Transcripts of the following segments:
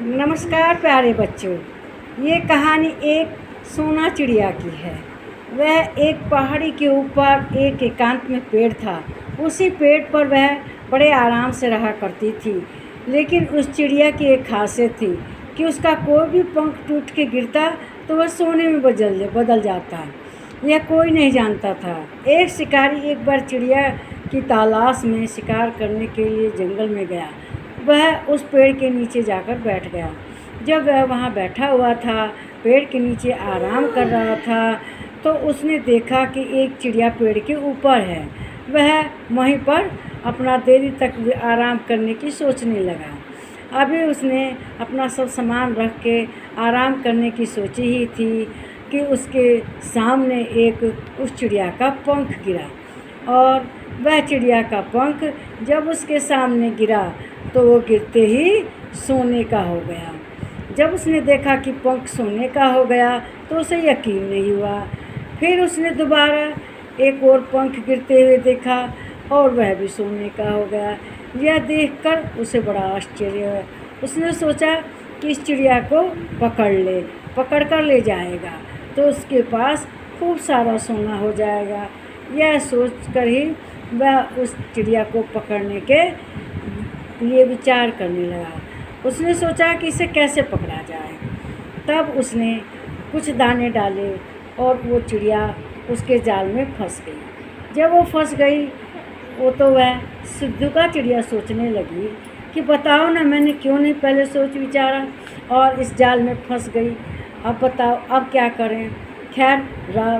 नमस्कार प्यारे बच्चों। ये कहानी एक सोना चिड़िया की है। वह एक पहाड़ी के ऊपर एक एकांत में पेड़ था। उसी पेड़ पर वह बड़े आराम से रहा करती थी। लेकिन उस चिड़िया की एक खासियत थी कि उसका कोई भी पंख टूट के गिरता तो वह सोने में बदल जाता। यह कोई नहीं जानता था। एक शिकारी एक बार चिड़िया की तलाश में शिकार करने के लिए जंगल में गया। वह उस पेड़ के नीचे जाकर बैठ गया। जब वह वहाँ बैठा हुआ था, पेड़ के नीचे आराम कर रहा था, तो उसने देखा कि एक चिड़िया पेड़ के ऊपर है। वह वहीं पर अपना देरी तक आराम करने की सोचने लगा। अभी उसने अपना सब सामान रख के आराम करने की सोची ही थी कि उसके सामने एक उस चिड़िया का पंख गिरा। और वह चिड़िया का पंख जब उसके सामने गिरा तो वो गिरते ही सोने का हो गया। जब उसने देखा कि पंख सोने का हो गया तो उसे यकीन नहीं हुआ। फिर उसने दोबारा एक और पंख गिरते हुए देखा और वह भी सोने का हो गया। यह देखकर उसे बड़ा आश्चर्य हुआ। उसने सोचा कि इस चिड़िया को पकड़ कर ले जाएगा तो उसके पास खूब सारा सोना हो जाएगा। यह सोचकर ही वह उस चिड़िया को पकड़ने के लिए विचार करने लगा। उसने सोचा कि इसे कैसे पकड़ा जाए। तब उसने कुछ दाने डाले और वो चिड़िया उसके जाल में फंस गई। जब वो फंस गई तो वह सिद्धू का चिड़िया सोचने लगी कि बताओ ना, मैंने क्यों नहीं पहले सोच विचारा और इस जाल में फंस गई। अब बताओ अब क्या करें। खैर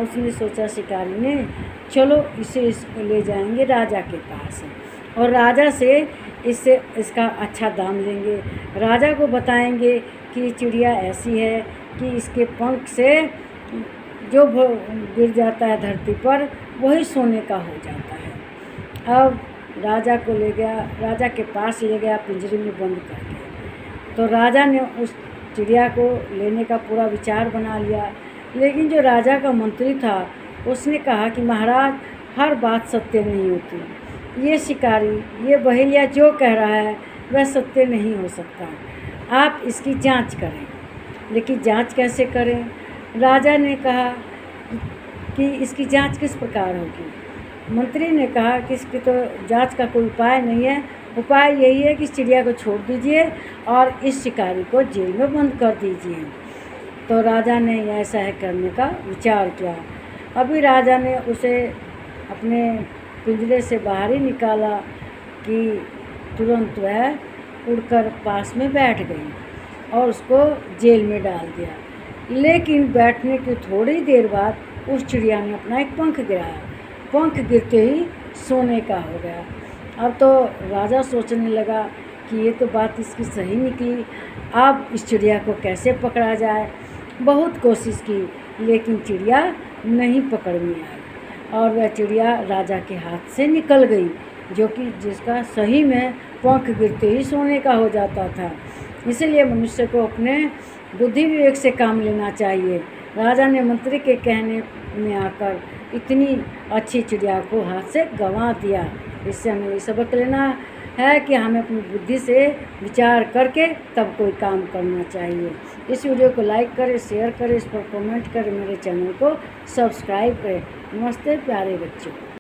उसने सोचा शिकारी ने, चलो इसे ले जाएंगे राजा के पास और राजा से इसका अच्छा दाम लेंगे। राजा को बताएंगे कि चिड़िया ऐसी है कि इसके पंख से जो गिर जाता है धरती पर वही सोने का हो जाता है। अब राजा को ले गया, राजा के पास ले गया, पिंजरे में बंद करके। तो राजा ने उस चिड़िया को लेने का पूरा विचार बना लिया। लेकिन जो राजा का मंत्री था उसने कहा कि महाराज, हर बात सत्य नहीं होती। ये शिकारी, ये बहेलिया जो कह रहा है वह सत्य नहीं हो सकता। आप इसकी जांच करें। लेकिन जांच कैसे करें? राजा ने कहा कि इसकी जांच किस प्रकार होगी। मंत्री ने कहा कि इसकी तो जांच का कोई उपाय नहीं है। उपाय यही है कि इस चिड़िया को छोड़ दीजिए और इस शिकारी को जेल में बंद कर दीजिए। तो राजा ने ऐसा है करने का विचार किया। अभी राजा ने उसे अपने पिंजरे से बाहर ही निकाला कि तुरंत वह उड़कर पास में बैठ गई और उसको जेल में डाल दिया। लेकिन बैठने की थोड़ी देर बाद उस चिड़िया ने अपना एक पंख गिराया। पंख गिरते ही सोने का हो गया। अब तो राजा सोचने लगा कि ये तो बात इसकी सही निकली। अब इस चिड़िया को कैसे पकड़ा जाए। बहुत कोशिश की लेकिन चिड़िया नहीं पकड़ में आई और वह चिड़िया राजा के हाथ से निकल गई, जो कि जिसका सही में पंख गिरते ही सोने का हो जाता था। इसलिए मनुष्य को अपने बुद्धि विवेक से काम लेना चाहिए। राजा ने मंत्री के कहने में आकर इतनी अच्छी चिड़िया को हाथ से गंवा दिया। इससे हमें ये सबक लेना है कि हमें अपनी बुद्धि से विचार करके तब कोई काम करना चाहिए। इस वीडियो को लाइक करें, शेयर करें, इस पर कमेंट करें, मेरे चैनल को सब्सक्राइब करें। नमस्ते प्यारे बच्चों।